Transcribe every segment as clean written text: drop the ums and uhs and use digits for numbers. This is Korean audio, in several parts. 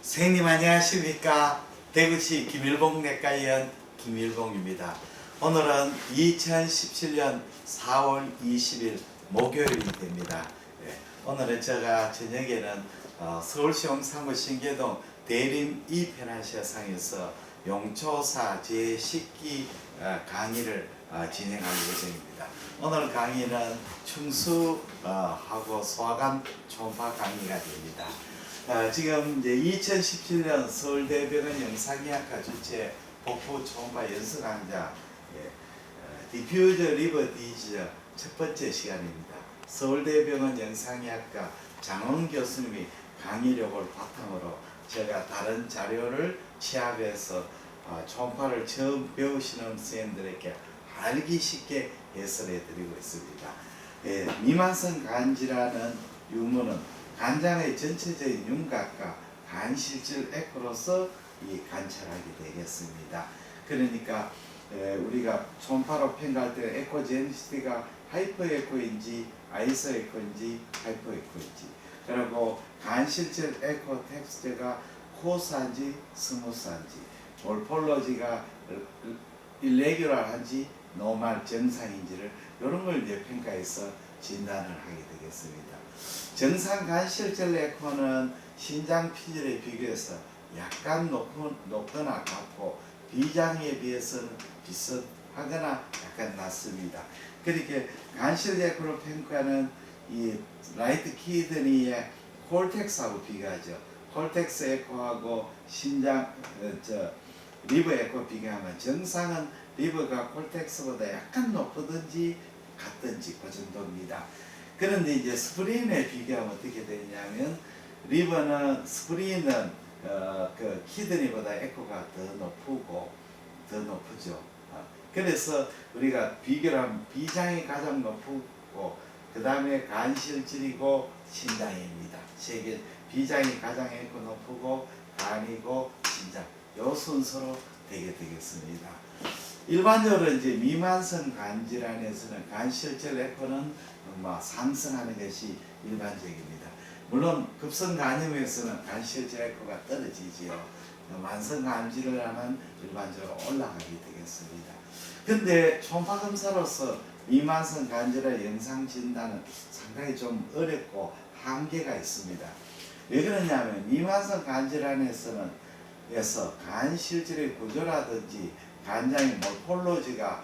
선생님 안녕하십니까. 대구시 김일봉 내과의원 김일봉입니다. 오늘은 2017년 4월 20일 목요일이 됩니다. 오늘은 제가 저녁에는 서울시청 사무 신계동 대림 이페나시아상에서 용초사 제10기 강의를 진행할 예정입니다. 오늘 강의는 충수하고 소아관 초음파 강의가 됩니다. 지금 이제 2017년 서울대병원 영상의학과 주최 복부 초음파 연수 강좌 디퓨저 리버 디지즈 첫 번째 시간입니다. 서울대병원 영상의학과 장원 교수님이 강의력을 바탕으로 제가 다른 자료를 취합해서 초음파를 처음 배우시는 선생님들에게 알기 쉽게 해설해 드리고 있습니다. 미만성 간질환은 유무는 간장의 전체적인 윤곽과 간실질 에코로서 관찰하게 되겠습니다. 그러니까 우리가 초음파로 평가할 때 에코제니시티가 하이퍼 에코인지 아이소 에코인지 하이퍼 에코인지, 그리고 간실질 에코 텍스트가 코스한지 스무스한지, 몰폴로지가 일레귤러한지 노멀 정상인지를 이런 걸 이제 평가해서 진단을 하게 되겠습니다. 정상 간실질 에코는 신장 피질에 비교해서 약간 높거나 같고 비장에 비해서는 비슷하거나 약간 낮습니다. 그렇게 간실 에코를 평가하는 이 라이트 키드니의 콜텍스하고 비교하죠. 콜텍스 에코하고 신장 리버 에코 비교하면 정상은 리버가 콜텍스보다 약간 높든지 같든지 그 정도입니다. 그런데 이제 스프린에 비교하면 어떻게 되냐면 리버는 스프린은 그 키드니보다 에코가 더 높죠. 그래서 우리가 비교를 하면 비장이 가장 높고 그 다음에 간실질이고 신장입니다. 세계 비장이 가장 에코 높고 간이고 신장, 요 순서로 되게 되겠습니다. 일반적으로 이제 미만성 간질환에서는 간실질 에코는 상승하는 것이 일반적입니다. 물론 급성 간염에서는 간실질 에코가 떨어지지요. 만성 간질환은 일반적으로 올라가게 되겠습니다. 근데 초음파 검사로서 미만성 간질환 영상 진단은 상당히 좀 어렵고 한계가 있습니다. 왜 그러냐면 미만성 간질환에서는 간실질의 구조라든지 간장의 몰폴로지가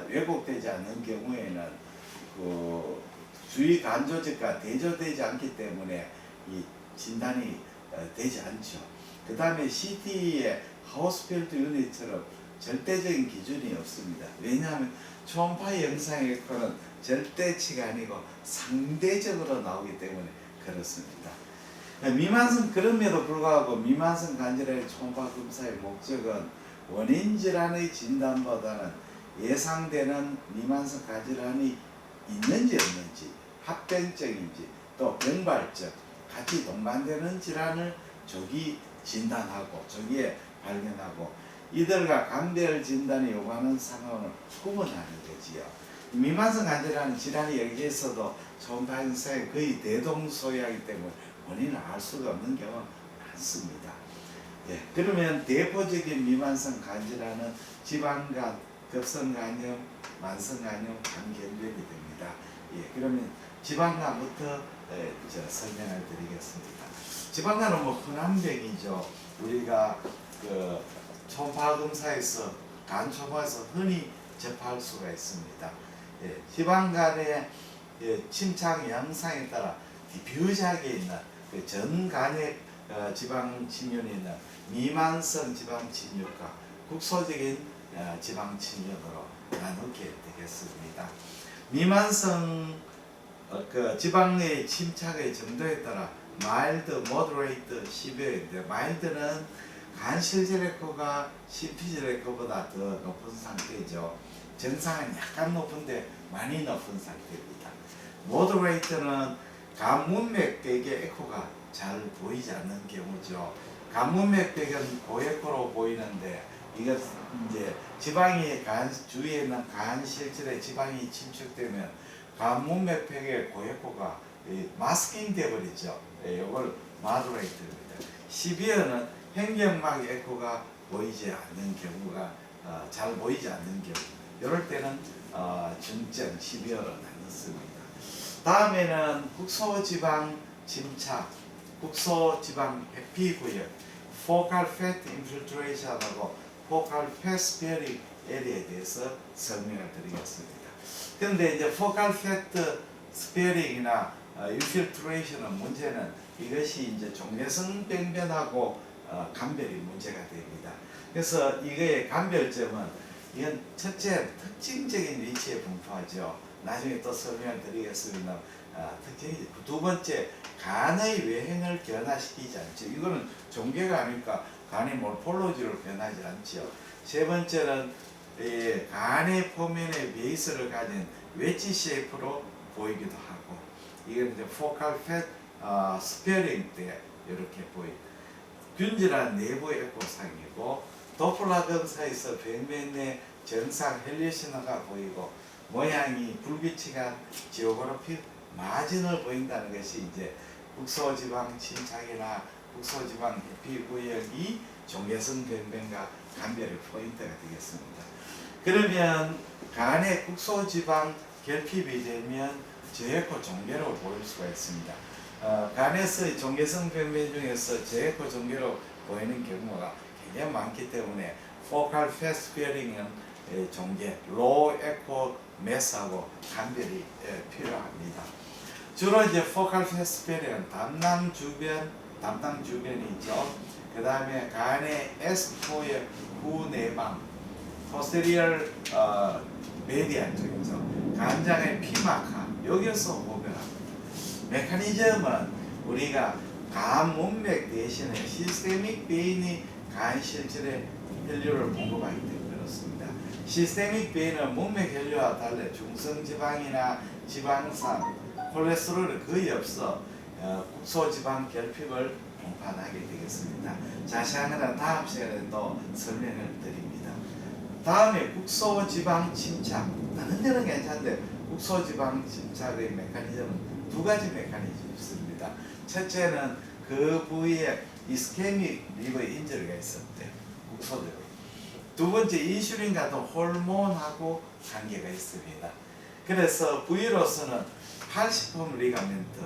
왜곡되지 않는 경우에는 그 주위 간조직과 대조되지 않기 때문에 이 진단이 되지 않죠. 그 다음에 CT의 하우스필드 유닛처럼 절대적인 기준이 없습니다. 왜냐하면 초음파 영상 에코는 절대치가 아니고 상대적으로 나오기 때문에 그렇습니다. 미만성, 그럼에도 불구하고 미만성 간질환의 초음파 검사의 목적은 원인 질환의 진단보다는 예상되는 미만성 간질환이 있는지 없는지, 합병증인지 또 병발적, 같이 동반되는 질환을 조기 진단하고 조기에 발견하고 이들과 감별 진단이 요구하는 상황을 구분하는 거지요. 미만성 간질환은 질환이 여기에서도 초음파 영상에 거의 대동소이하기 때문에 원인을 알 수가 없는 경우가 많습니다. 그러면 대표적인 미만성 간질환은 지방간, 급성간염, 만성간염, 간경변이 됩니다. 그러면 지방간부터 설명을 드리겠습니다. 지방간은 흔한 병이죠. 우리가 그 초음파 검사에서 간 초음파에서 흔히 접할 수가 있습니다. 지방간의 침착 양상에 따라 디퓨즈하게 있는 그 전간의 지방 침륜이 있는 미만성 지방 침륜과 국소적인 지방 침륜으로 나누게 되겠습니다. 미만성 그 지방의 침착의 정도에 따라 마일드, 모더레이트, 시비어인데 마일드는 간실질 에코가 심피질 에코보다 더 높은 상태죠. 정상은 약간 높은데 많이 높은 상태입니다. 모더레이트는 간문맥벽의 에코가 잘 보이지 않는 경우죠. 간문맥벽은 고에코로 보이는데 이것 이제 지방이 간 주위에 있는 간실질에 지방이 침식되면 간문맥벽의 고에코가 마스킹 되어버리죠. 이걸 마더레이트입니다. 12월은 횡격막 에코가 보이지 않는 경우가 잘 보이지 않는 경우 이럴 때는 중증 12월은 안 넣습니다. 다음에는 국소지방 침착, 국소지방 회피구역, focal fat infiltration하고 focal fat sparing area에 대해서 설명을 드리겠습니다. 그런데 이제 focal fat sparing이나 infiltration의 문제는 이것이 이제 종괴성 병변하고 감별이 문제가 됩니다. 그래서 이거의 감별점은 이건 첫째 특징적인 위치에 분포하죠. 나중에 또 설명을 드리겠습니다. 특징이 두 번째 간의 외행을 변화시키지 않죠. 이거는 종괴가 아니니까 간의 몰폴로지로 변하지 않죠. 세 번째는 간의 표면의 베이스를 가진 웨지 쉐이프로 보이기도 하고 이건 이제 포칼 팻 스페어링 때 이렇게 보입니다. 균질한 내부 에코상이고 도플라 검사에서 병변 내 정상 헬리오 신호가 보이고 모양이 불규칙한 지오그래픽 마진을 보인다는 것이 이제 국소지방 침착이나 국소지방 회피 구역이 종괴성 병변과 감별의 포인트가 되겠습니다. 그러면 간의 국소지방 결핍이 되면 저에코 종괴로 보일 수가 있습니다. 간에서 종괴성 병변 중에서 저에코 종괴로 보이는 경우가 굉장히 많기 때문에 focal fat sparing은 종괴, low echo 매스하고 감별이 필요합니다. 주로 이제 focal fat sparing은 담낭 주변이죠. 그 다음에 간의 S4의 후내방, posterior median 쪽에서 간장의 피막하 여기서 호별합니다. 메커니즘은 우리가 간 문맥 대신에 시스테믹 베인이 간 실질에 혈류를 공급하기 때문에 그렇습니다. 시스테믹 베인은 문맥 혈류와 달리 중성지방이나 지방산, 콜레스테롤이 거의 없어 국소지방 결핍을 동반하게 되겠습니다. 자세한 것은 다음 시간에 또 설명을 드립니다. 다음에 국소지방 침착. 다른 데는 괜찮은데 국소지방 침착의 메커니즘은 두 가지 메커니즘이 있습니다. 첫째는 그 부위에 이스케믹 리버 인저리가 있었대. 국소대로. 두 번째 인슐린 같은 호르몬하고 관계가 있습니다. 그래서 부위로서는 팔시폼 리가멘트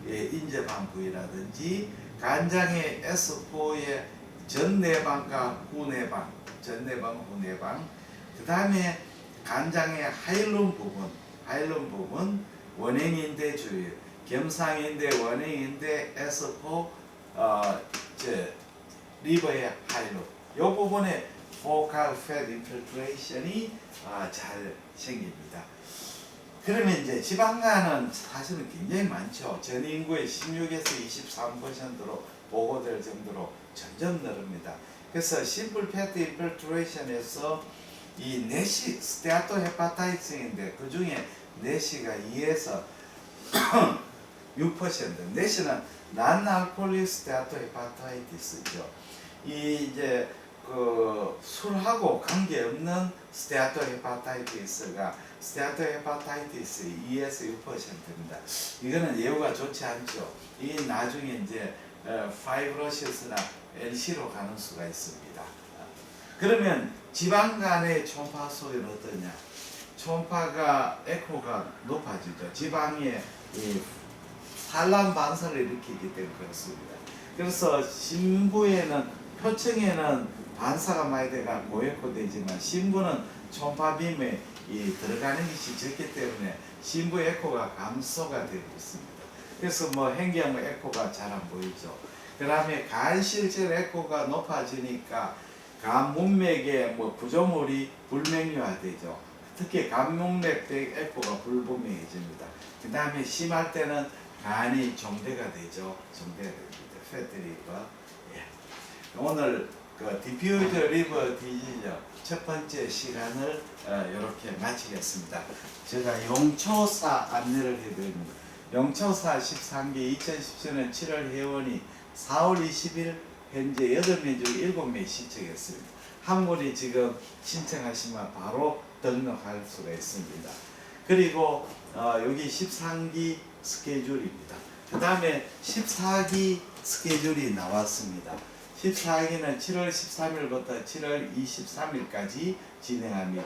인제방 부위라든지 간장의 S4의 전내방과 후내방, 후내방, 그 다음에 간장의 하일룸 부분, 원행인대 주위, 겸상인대 원행인대 S4 리버의 하일룸, 이 부분에 focal fat infiltration이 잘 생깁니다. 그러면 이제 지방간은 사실은 굉장히 많죠. 전 인구의 16에서 23%로 보고될 정도로 점점 늘습니다. 그래서 심플 패트 인필트레이션에서 이 내시 스테아토 헤파타이트스인데 그 중에 내시가 2에서 6%, 내시는 난알코올릭 스테아토 헤파타이티스죠. 이 이제 그 술하고 관계없는 스테아토 헤파타이티스가 스테아토 헤파타이티스 2에서 6%입니다. 이거는 예후가 좋지 않죠. 이 나중에 이제 파이브로시스나 LC로 가는 수가 있습니다. 그러면 지방간의 초음파 소리는 어떠냐? 초음파가 에코가 높아지죠. 지방에 산란 반사를 일으키기 때문에 그렇습니다. 그래서 심부에는 표층에는 반사가 많이 돼가 고에코 되지만 심부는 초음파 빔에 들어가는 것이 적기 때문에 심부 에코가 감소가 되고 있습니다. 그래서 행경 에코가 잘 안 보이죠. 그 다음에 간 실질 에코가 높아지니까 간 문맥의 구조물이 불명료화되죠. 특히 간 문맥 에코가 불분명해집니다. 그 다음에 심할 때는 간이 종대가 되죠. 종대가 됩니다. 패트리버. 오늘 그 디퓨즈 리버 디지즈 첫 번째 시간을 이렇게 마치겠습니다. 제가 용초사 안내를 해드립니다. 용초사 13기 2017년 7월 회원이 4월 20일 현재 8명 중 7명이 신청했습니다. 한 분이 지금 신청하시면 바로 등록할 수가 있습니다. 그리고 여기 13기 스케줄입니다. 그 다음에 14기 스케줄이 나왔습니다. 14기는 7월 13일부터 7월 23일까지 진행합니다.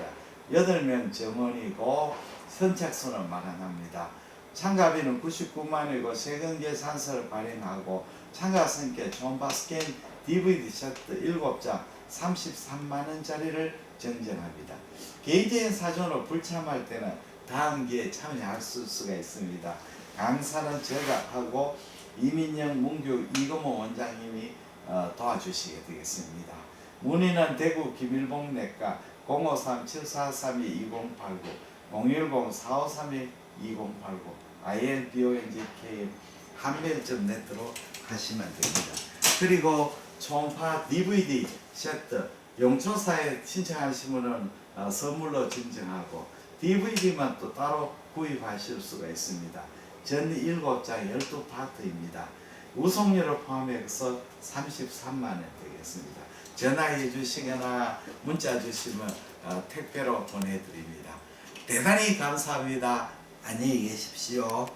8명 정원이고 선착순은 마감합니다. 참가비는 99만원이고 세금 계산서를 발행하고 참가 선께 존바 스캔 DVD 셔츠 7장 33만원짜리를 증정합니다. 개인적인 사정으로 불참할 때는 다음 기회에 참여할 수가 있습니다. 강사는 제가 하고 이민영 문교 이금호 원장님이 도와주시게 되겠습니다. 문의는 대구 김일봉내과 053-7432-2089 010-4531-2089 ilbongkm 한매일.net로 하시면 됩니다. 그리고 초음파 DVD 세트 용천사에 신청하시면은 선물로 증정하고 DVD만 또 따로 구입하실 수가 있습니다. 전 7장 12파트입니다. 우송료를 포함해서 33만원 되겠습니다. 전화해 주시거나 문자 주시면 택배로 보내드립니다. 대단히 감사합니다. 안녕히 계십시오.